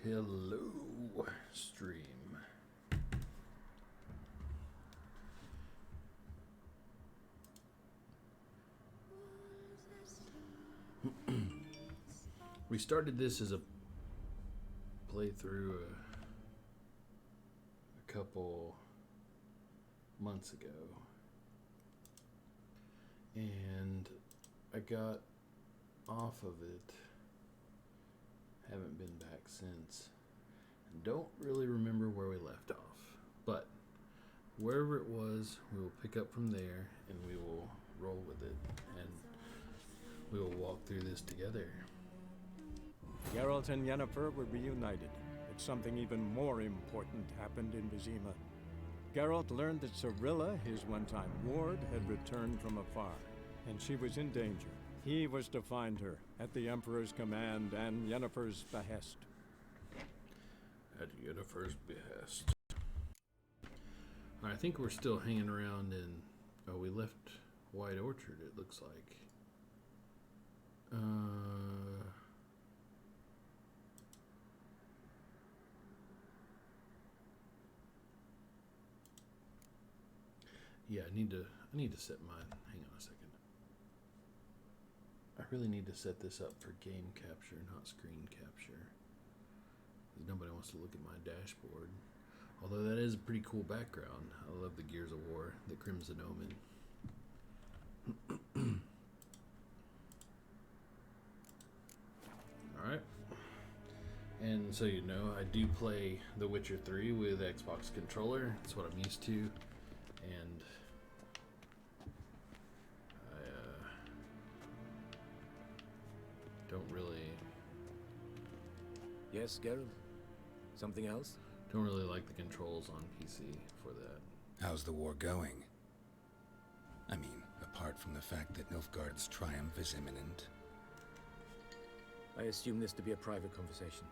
Hello, stream. We started this as a playthrough a couple months ago, and I got off of it. Haven't been back since. And don't really remember where we left off, but wherever it was, we will pick up from there and we will roll with it, and we will walk through this together. Geralt and Yennefer were reunited, but something even more important happened in Vizima. Geralt learned that Cirilla, his one-time ward, had returned from afar, and she was in danger. He was to find her, at the Emperor's command and Yennefer's behest. At Yennefer's behest. I think we're still hanging around in... Oh, we left White Orchard, it looks like. Yeah, I need to set mine. Hang on a second. I really need to set this up for game capture, not screen capture. Because nobody wants to look at my dashboard. Although that is a pretty cool background. I love the Gears of War, the Crimson Omen. Alright. And so you know, I do play The Witcher 3 with Xbox controller. That's what I'm used to. And don't really... Yes, Geralt? Something else? Don't really like the controls on PC for that. How's the war going? I mean, apart from the fact that Nilfgaard's triumph is imminent. I assume this to be a private conversation.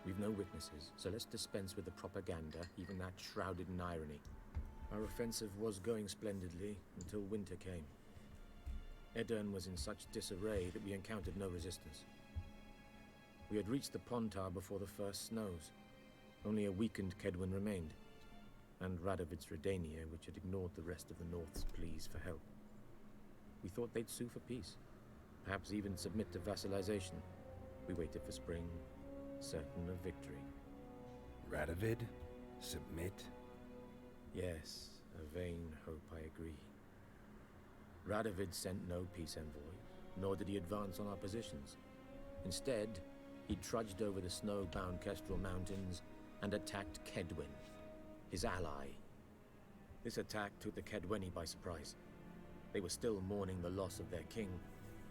We've no witnesses, so let's dispense with the propaganda, even that shrouded in irony. Our offensive was going splendidly until winter came. Edirn was in such disarray that we encountered no resistance. We had reached the Pontar before the first snows. Only a weakened Kedwen remained, and Radovid's Redania, which had ignored the rest of the North's pleas for help. We thought they'd sue for peace, perhaps even submit to vassalization. We waited for spring, certain of victory. Radovid? Submit? Yes, a vain hope, I agree. Radovid sent no peace envoys, nor did he advance on our positions. Instead, he trudged over the snow-bound Kestrel Mountains and attacked Kedwen, his ally. This attack took the Kedweni by surprise. They were still mourning the loss of their king.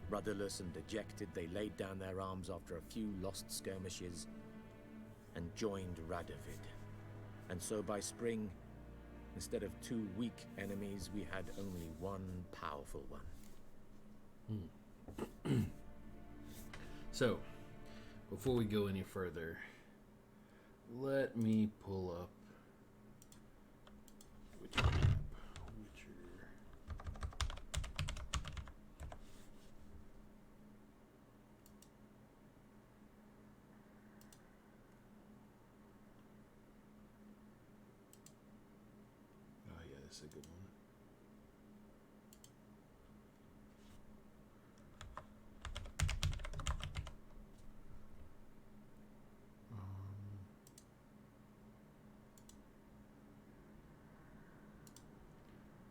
Rudderless and dejected, they laid down their arms after a few lost skirmishes and joined Radovid. And so by spring, instead of two weak enemies, we had only one powerful one. So, before we go any further, let me pull up Witcher map. Witcher. Oh yeah, this is a good one.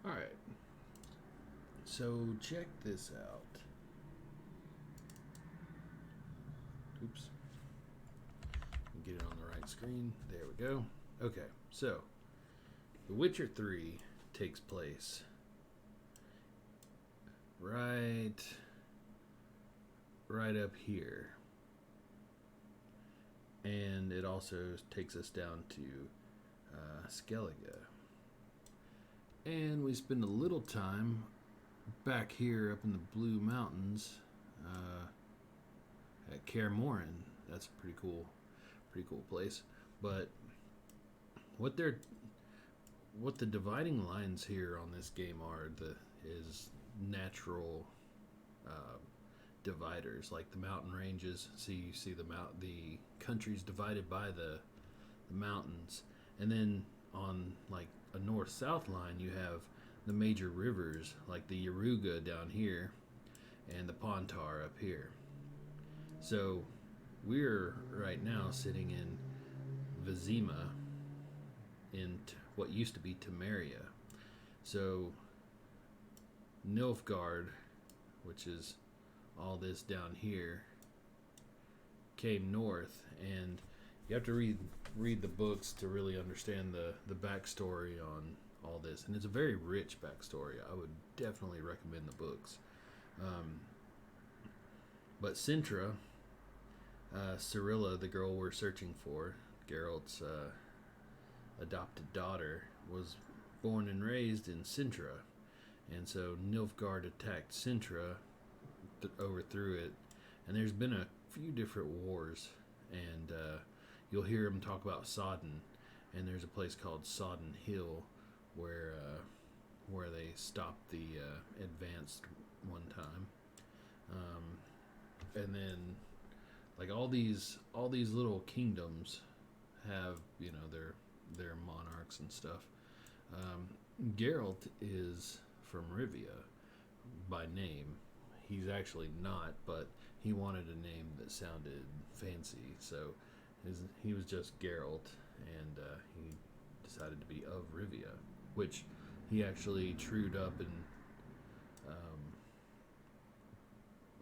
Alright, so check this out. Oops. Get it on the right screen. There we go. Okay, so The Witcher 3 takes place right up here. And it also takes us down to Skellige. And we spend a little time back here up in the Blue Mountains at Kaer Morhen. That's a pretty cool place. But what the dividing lines here on this game are is natural dividers, like the mountain ranges. You see the countries divided by the mountains, and then on like a north-south line, you have the major rivers, like the Yaruga down here, and the Pontar up here. So we're right now sitting in Vizima, in what used to be Temeria. So Nilfgaard, which is all this down here, came north, and you have to read the books to really understand the backstory on all this, and it's a very rich backstory. I would definitely recommend the books. But Cintra, Cirilla, the girl we're searching for, Geralt's adopted daughter, was born and raised in Cintra, and so Nilfgaard attacked Cintra, overthrew it, and there's been a few different wars, and you'll hear him talk about Sodden, and there's a place called Sodden Hill where they stopped the advance one time, and then like all these little kingdoms have, you know, their monarchs and stuff. Geralt is from Rivia by name. He's actually not, but he wanted a name that sounded fancy, so he was just Geralt, and he decided to be of Rivia, which he actually trued up and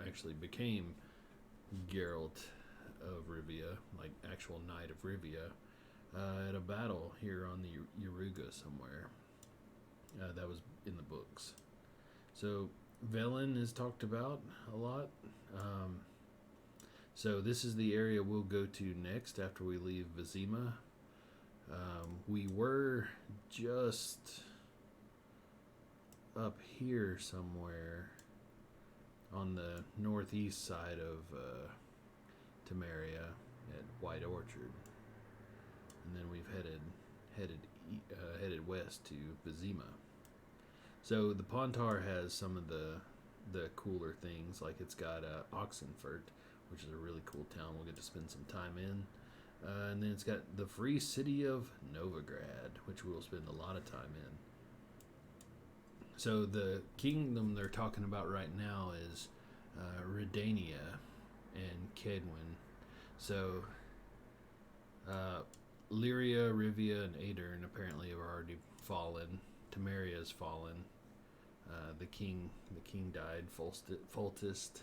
actually became Geralt of Rivia, like actual Knight of Rivia, at a battle here on the Yaruga somewhere. That was in the books. So Velen is talked about a lot. So this is the area we'll go to next after we leave Vizima. We were just up here somewhere on the northeast side of Temeria at White Orchard, and then we've headed west to Vizima. So the Pontar has some of the cooler things, like it's got Oxenfurt, which is a really cool town we'll get to spend some time in. And then it's got the free city of Novigrad, which we'll spend a lot of time in. So the kingdom they're talking about right now is Redania and Kedwin. So Lyria, Rivia, and Aedirn apparently have already fallen. Temeria has fallen. The king died. Foltest.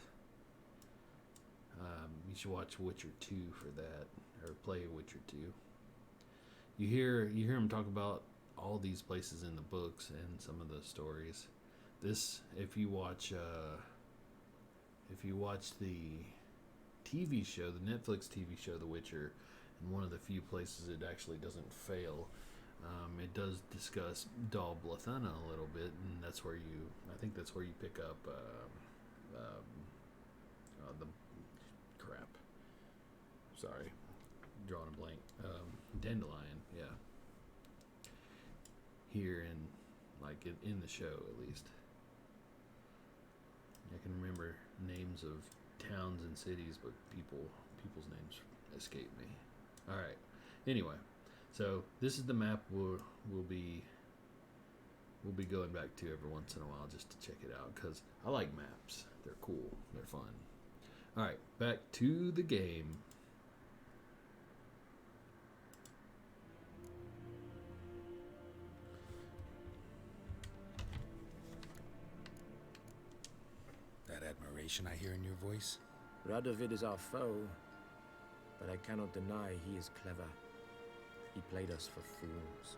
You should watch Witcher 2 for that, or play Witcher 2. You hear him talk about all these places in the books and some of the stories. This, if you watch the TV show, the Netflix TV show The Witcher, and one of the few places it actually doesn't fail, it does discuss Dol Blathanna a little bit, and I think that's where you pick up the crap. Sorry, drawing a blank. Dandelion, yeah. Here in the show, at least. I can remember names of towns and cities, but people's names escape me. All right. Anyway, so this is the map we'll be going back to every once in a while just to check it out, because I like maps. They're cool. They're fun. All right, back to the game. That admiration I hear in your voice? Radovid is our foe, but I cannot deny he is clever. He played us for fools,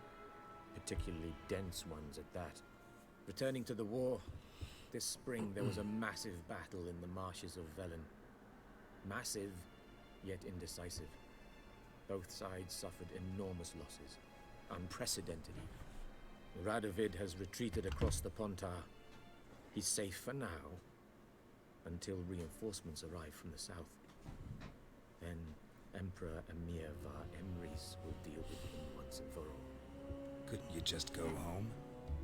particularly dense ones at that. Returning to the war, this spring there was a massive battle in the marshes of Velen. Massive, yet indecisive. Both sides suffered enormous losses, unprecedented even. Radovid has retreated across the Pontar. He's safe for now, until reinforcements arrive from the south. Then Emperor Emir var Emrys will deal with him once and for all. Couldn't you just go home?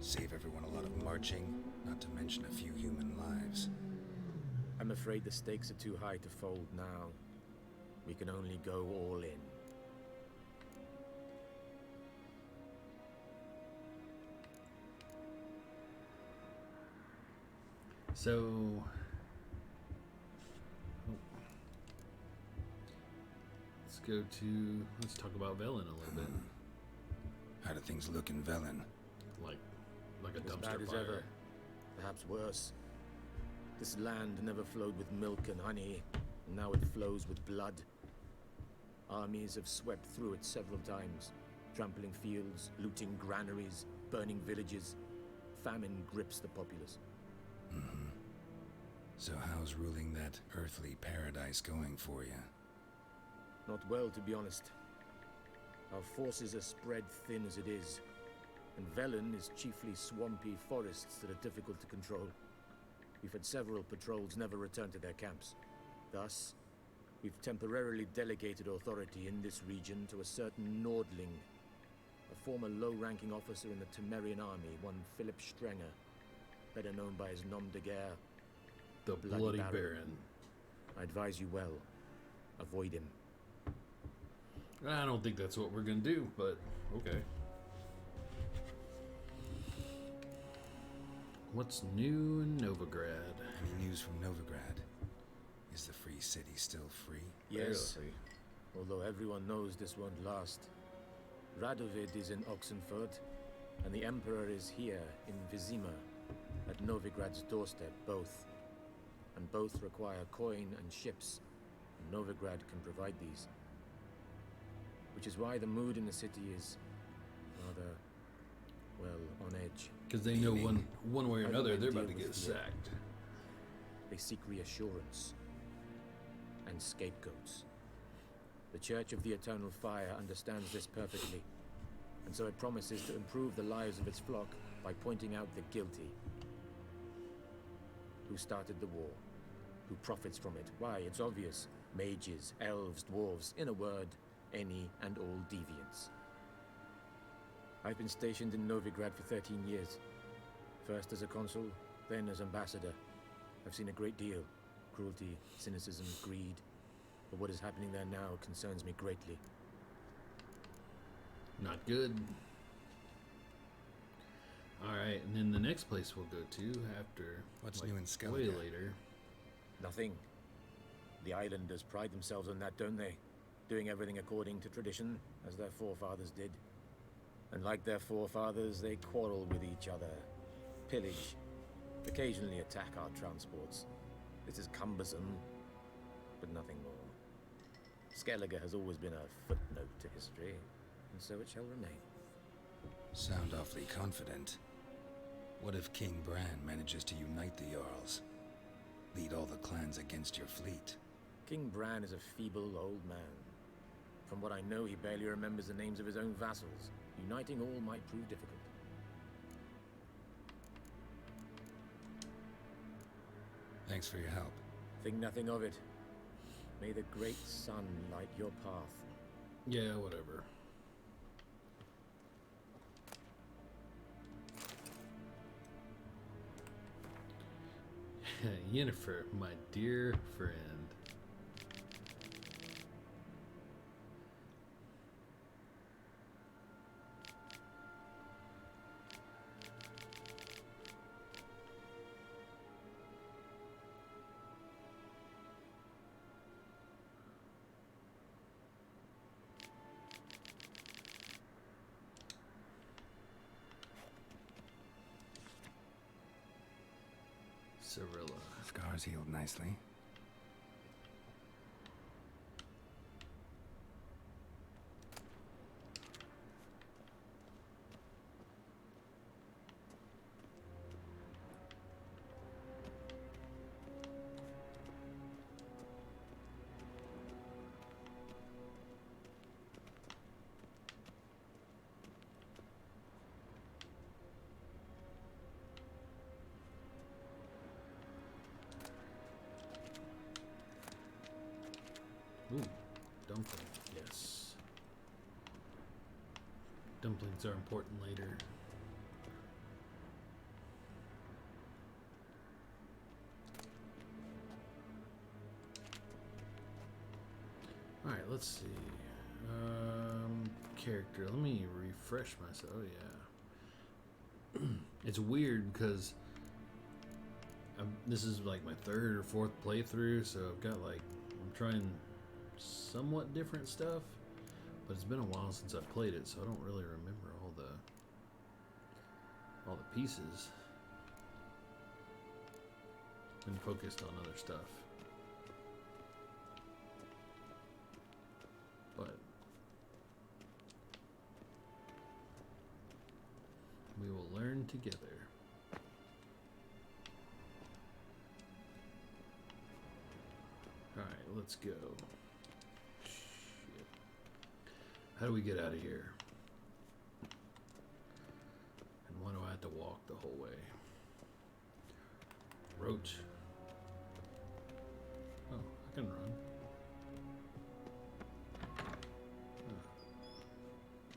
Save everyone a lot of marching, not to mention a few human lives. I'm afraid the stakes are too high to fold now. We can only go all in. So, let's talk about Velen a little bit. How do things look in Velen? Like a As dumpster bad as fire. ever. Perhaps worse. This land never flowed with milk and honey, and now it flows with blood. Armies have swept through it several times, trampling fields, looting granaries, burning villages. Famine grips the populace. Mm-hmm. So how's ruling that earthly paradise going for you? Not well, to be honest. Our forces are spread thin as it is, and Velen is chiefly swampy forests that are difficult to control. We've had several patrols never return to their camps. Thus, we've temporarily delegated authority in this region to a certain Nordling, a former low-ranking officer in the Temerian army, one Philip Strenger, better known by his nom de guerre, The Bloody Baron. I advise you well. Avoid him. I don't think that's what we're gonna do, but okay. What's new in Novigrad? Any news from Novigrad? Is the free city still free? Yes, Barely. although everyone knows this won't last. Radovid is in Oxenfurt, and the Emperor is here in Vizima, at Novigrad's doorstep, both. And both require coin and ships, and Novigrad can provide these. Which is why the mood in the city is rather, well, on edge. Because they know Meaning? one way or How do another men they're deal about to with get fear? sacked. They seek reassurance and scapegoats. The Church of the Eternal Fire understands this perfectly, and so it promises to improve the lives of its flock by pointing out the guilty. Who started the war? Who profits from it? Why, it's obvious. Mages, elves, dwarves, in a word, any and all deviants. I've been stationed in Novigrad for 13 years. First as a consul, then as ambassador. I've seen a great deal. Cruelty, cynicism, greed. But what is happening there now concerns me greatly. Not good. Alright, and then the next place we'll go to after What's new in way Skellige? later. Nothing. The islanders pride themselves on that, don't they? Doing everything according to tradition, as their forefathers did. And like their forefathers, they quarrel with each other, pillage, occasionally attack our transports. This is cumbersome, but nothing more. Skellige has always been a footnote to history, and so it shall remain. Sound awfully confident. What if King Bran manages to unite the Jarls? Lead all the clans against your fleet? King Bran is a feeble old man. From what I know, he barely remembers the names of his own vassals. Uniting all might prove difficult. Thanks for your help. Think nothing of it. May the great sun light your path. Yeah, whatever. Yennefer, my dear friend. Cirilla. Scars healed nicely. Ooh, dumpling. Yes. Dumplings are important later. All right, let's see. Character. Let me refresh myself. Oh yeah. It's weird because this is like my third or fourth playthrough, so I've got like I'm trying somewhat different stuff, but it's been a while since I've played it, so I don't really remember all the pieces. Been focused on other stuff. But we will learn together. Alright, let's go. Shit. How do we get out of here? And why do I have to walk the whole way? Roach. Oh, I can run.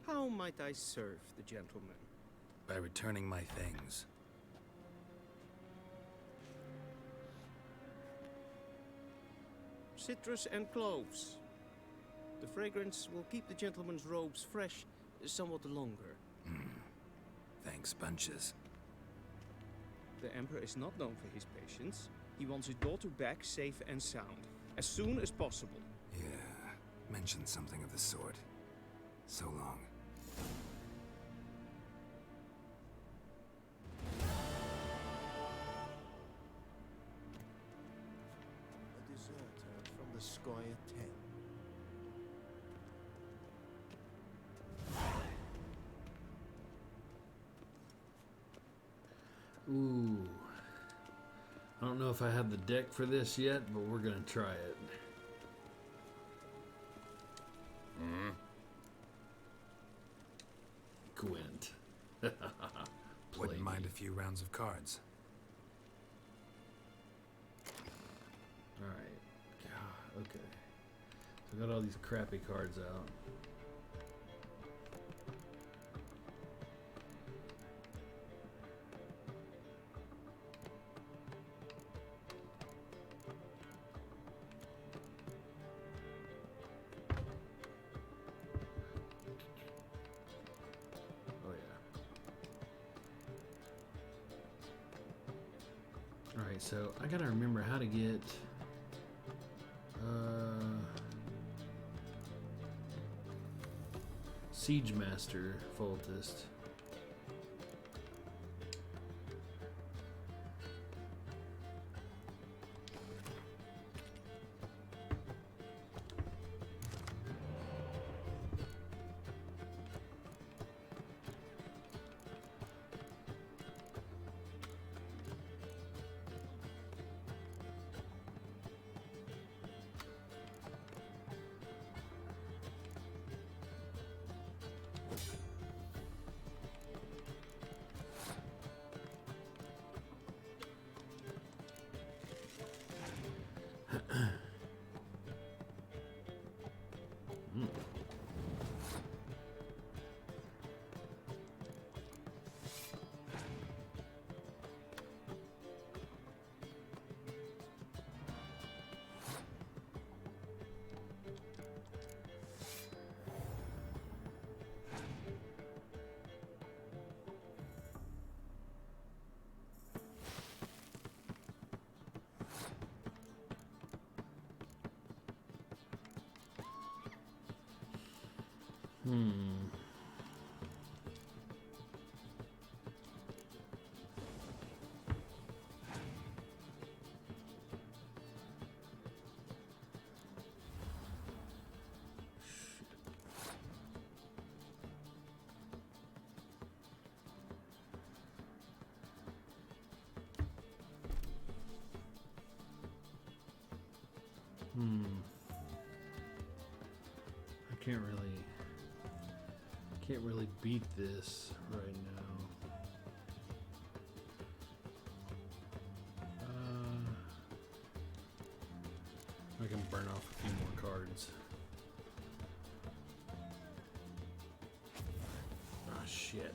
How might I serve the gentleman? By returning my things. Citrus and cloves. The fragrance will keep the gentleman's robes fresh somewhat longer. Thanks, bunches. The Emperor is not known for his patience. He wants his daughter back safe and sound, as soon as possible. Yeah, mentioned something of the sort. So long. A deserter from the Squire 10. Ooh. I don't know if I have the deck for this yet, but we're gonna try it. Gwent. Wouldn't mind a few rounds of cards. Alright. God, okay. So I got all these crappy cards out. Oh yeah. Alright, so I gotta remember how to get Siege Master Foltest. I can't really beat this right now. I can burn off a few more cards. Ah, shit.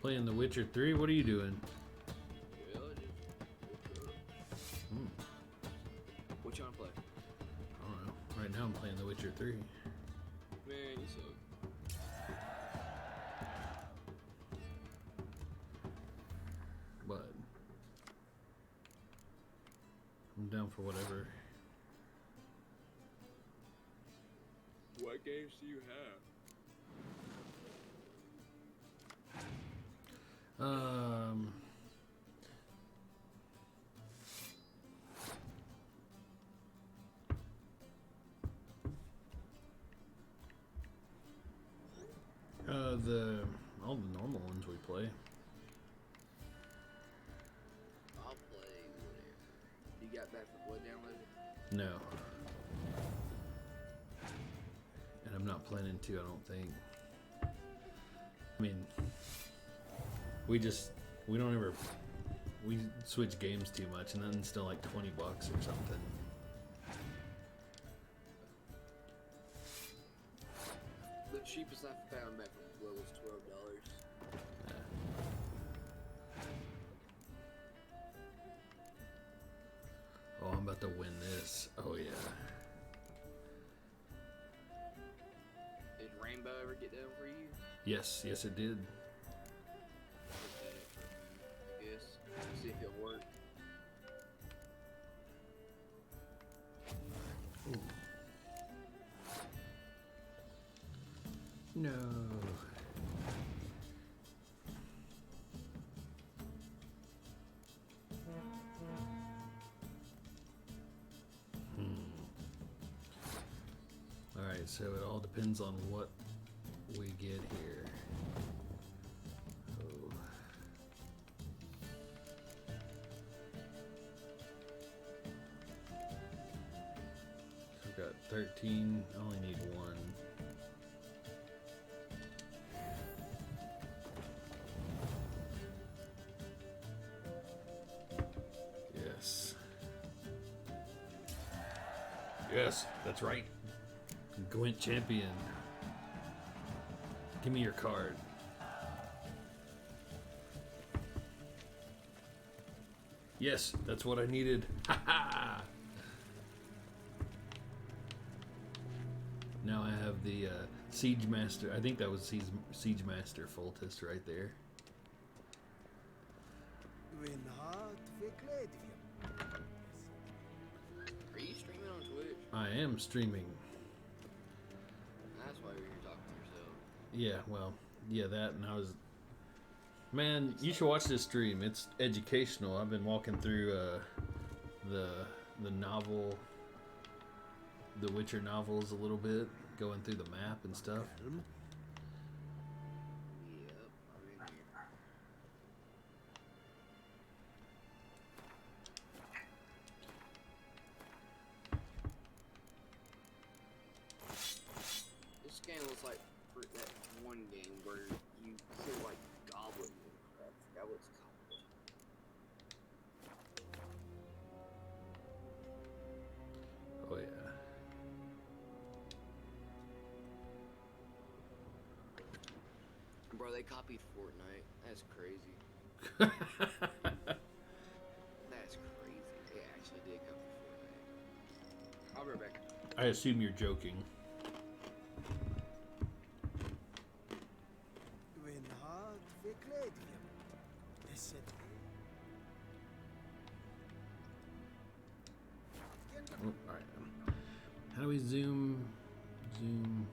Playing The Witcher 3? What are you doing? Well, Hmm. what you wanna play? I don't know. Right now I'm playing The Witcher 3. Man, you suck. But I'm down for whatever. What games do you have? All the normal ones we play. I'll play whatever. You got Back 4 Blood downloaded? No. And I'm not planning to, I don't think. I mean, we don't ever, we switch games too much, and then it's still like $20 or something. The cheapest I found Back 4 Blood was $12. Oh, I'm about to win this. Oh yeah. Did Rainbow ever get done for you? Yes, yes it did. Look at it, I guess. See if it'll work. No. Alright, so it all depends on what we get here. Oh. I've got 13, I only need one. Yes. Yes, that's right. Gwent champion. Give me your card. Yes, that's what I needed. Ha ha! Now I have the Siege Master. I think that was Siege Master Foltest right there. Are you streaming on Twitch? I am streaming. That's why you're here talking to yourself. Yeah, well, yeah, that, and I was... Man, you should watch this stream. It's educational. I've been walking through the novel, the Witcher novels a little bit, going through the map and stuff. Yep, I'm in here. This game looks like that one game where you kill like goblins and crap. I forgot what it's called. Oh yeah. Bro, they copied Fortnite. That's crazy. That's crazy. They actually did copy Fortnite. I'll be right back. I assume you're joking. Oh, all right. How do we zoom? Zoom.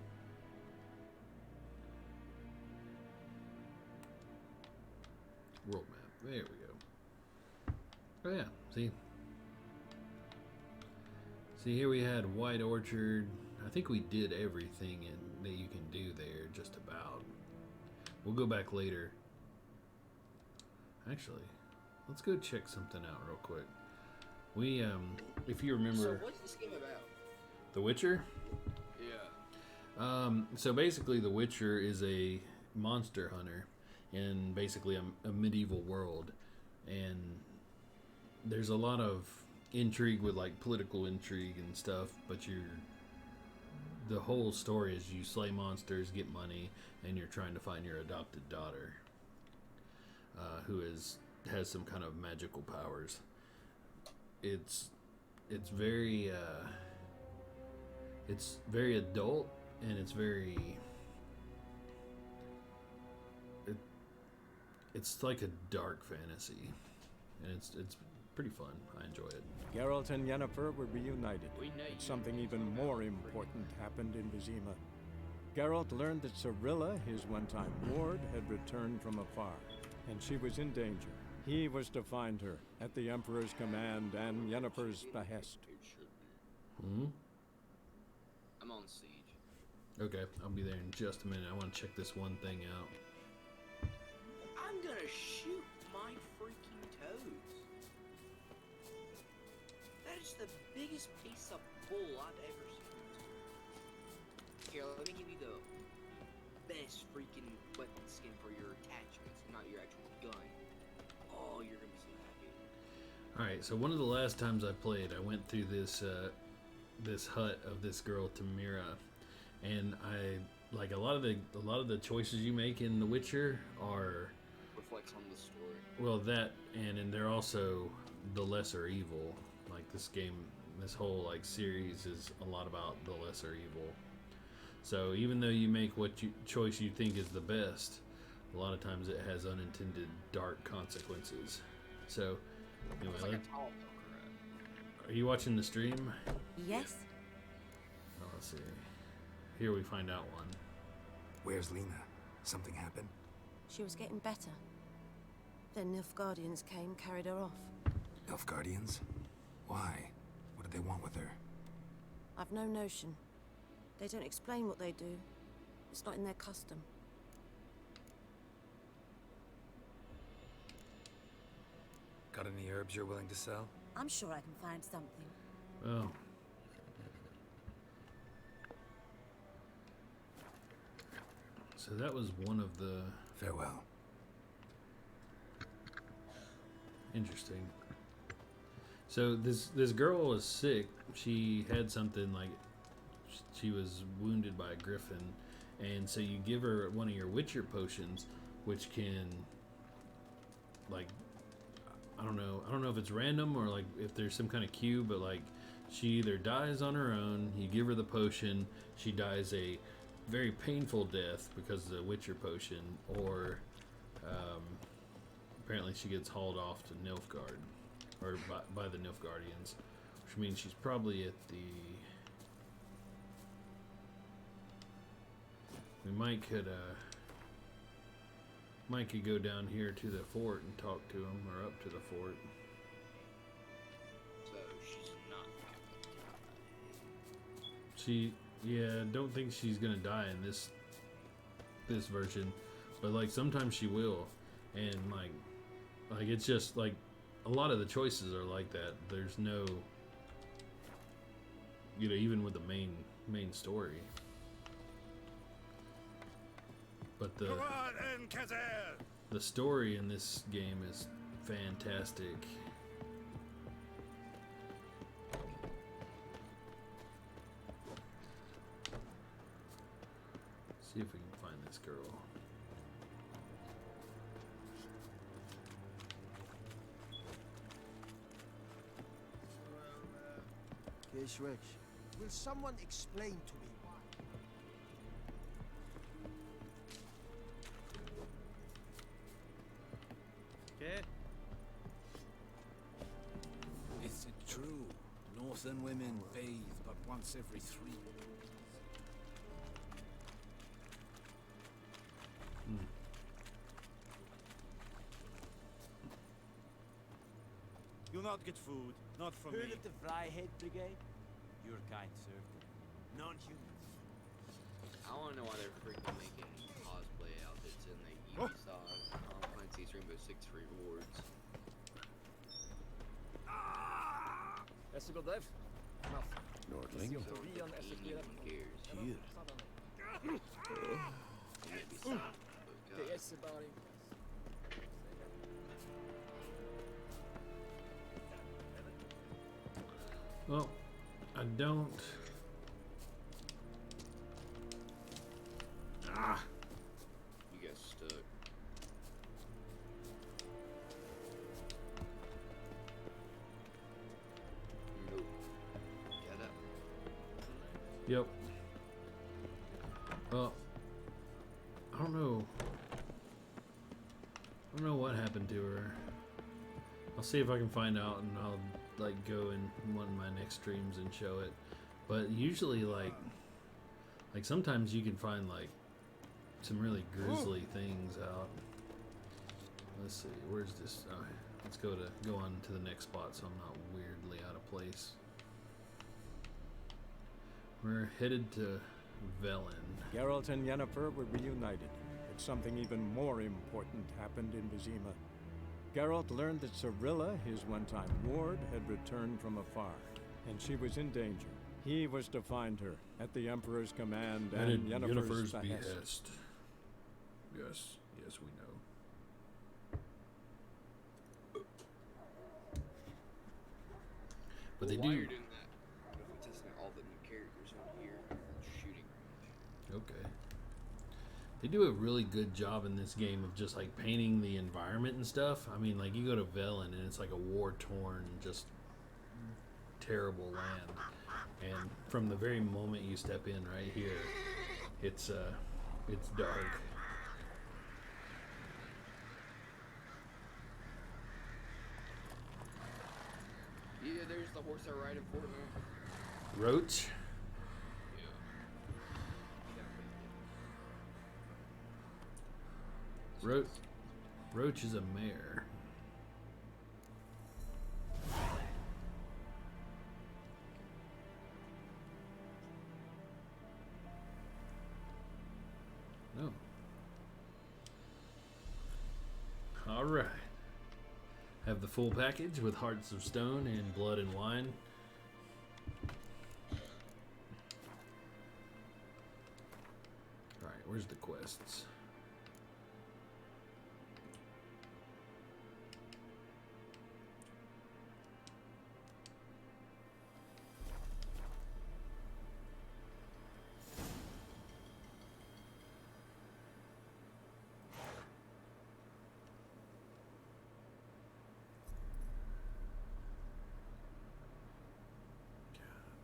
World map. There we go. Oh yeah. See. See, here we had White Orchard. I think we did everything that you can do there, just about. We'll go back later. Actually, let's go check something out real quick. We, if you remember... So what's this game about? The Witcher? Yeah. So basically The Witcher is a monster hunter in basically a medieval world. And there's a lot of intrigue with like political intrigue and stuff, but the whole story is you slay monsters, get money, and you're trying to find your adopted daughter. who has some kind of magical powers. It's very adult, and it's like a dark fantasy, and it's pretty fun. I enjoy it. Geralt and Yennefer were reunited. We know But you something use even them more as important happened in Vizima. Geralt learned that Cirilla, his one-time ward, had returned from afar, and she was in danger. He was to find her, at the Emperor's command and Yennefer's behest. It should be. Hmm. I'm on siege. Okay, I'll be there in just a minute. I want to check this one thing out. I'm gonna shoot my freaking toes. That is the biggest piece of bull I've ever seen. Here, let me give you the best freaking weapon skin for your attachments, not your actual gun. Oh, you're gonna be so happy. All right, so one of the last times I played, I went through this this hut of this girl Tamira, and I like a lot of the choices you make in The Witcher are, Reflects on the story. well, that and they're also the lesser evil. Like this game, this whole like series is a lot about the lesser evil. So even though you make choice you think is the best, a lot of times it has unintended dark consequences. So anyway, It's like a tall poker. are you watching the stream? Yes? Oh, let's see. Here we find out one. Where's Lena? Something happened? She was getting better. Then Nilfgaardians came, carried her off. Nilfgaardians? Why? What did they want with her? I've no notion. They don't explain what they do. It's not in their custom. Got any herbs you're willing to sell? I'm sure I can find something. Oh. So that was one of the Farewell. interesting. So this girl was sick. She had something like she was wounded by a griffin, and so you give her one of your Witcher potions, which can like I don't know if it's random or like if there's some kind of cue, but like she either dies on her own, you give her the potion, she dies a very painful death because of the Witcher potion, or apparently she gets hauled off to Nilfgaard, or by the Nilfgaardians, which means she's probably at the. Mike could go down here to the fort and talk to him, or up to the fort. So she's not. Don't think she's gonna die in this version, but like sometimes she will, and like it's just like a lot of the choices are like that. There's no, even with the main story. But the story in this game is fantastic. See if we can find this girl. Keshwich, will someone explain to me why? Okay. Is it true? Northern women bathe but once every 3 years. You'll not get food, not from Heard me. of the Vryheid Brigade? Your kind served them. Non-humans. I want to know why they're freaking making cosplay outfits in the Ubisoft Final Fantasy Rainbow Six rewards. Essegodev? Nordling? So anyone cares. Here. It may be sad, but God. Well, I don't. You got stuck. Well, I don't know. I don't know what happened to her. I'll see if I can find out, and I'll like go in one of my next streams and show it. But usually, like sometimes you can find like some really grisly things out. Let's see, where's this? Oh, let's go on to the next spot, so I'm not weirdly out of place. We're headed to Velen. Geralt and Yennefer were reunited, but something even more important happened in Vizima. Geralt learned that Cirilla, his one-time ward, had returned from afar, and she was in danger. He was to find her at the Emperor's command and at Yennefer's behest. behest. Yes, yes, we know. But they While do. you're doing that, what if we test out all the new characters on here shooting range? Okay. They do a really good job in this game of just like painting the environment and stuff. I mean, like you go to Velen and it's like a war-torn, just terrible land. And from the very moment you step in right here, it's dark. Yeah, there's the horse I ride in Fortnite. Roach. Roach is a mare. No. All right. Have the full package with Hearts of Stone and Blood and Wine. All right, where's the quests?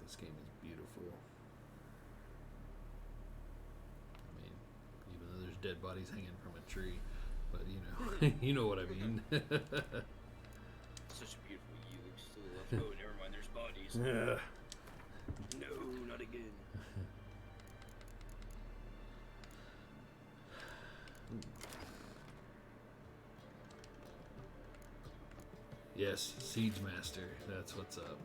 This game is beautiful. I mean, even though there's dead bodies hanging from a tree, but you know, you know what I mean. Such a beautiful view. Still left. Oh, never mind. There's bodies. Yeah. No, not again. Yes, Siege Master. That's what's up.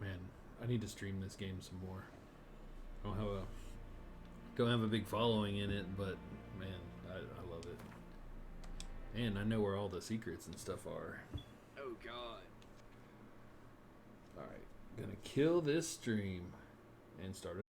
Man, I need to stream this game some more. Don't have a big following in it, but man, I love it. And I know where all the secrets and stuff are. Oh God. Alright, gonna kill this stream and start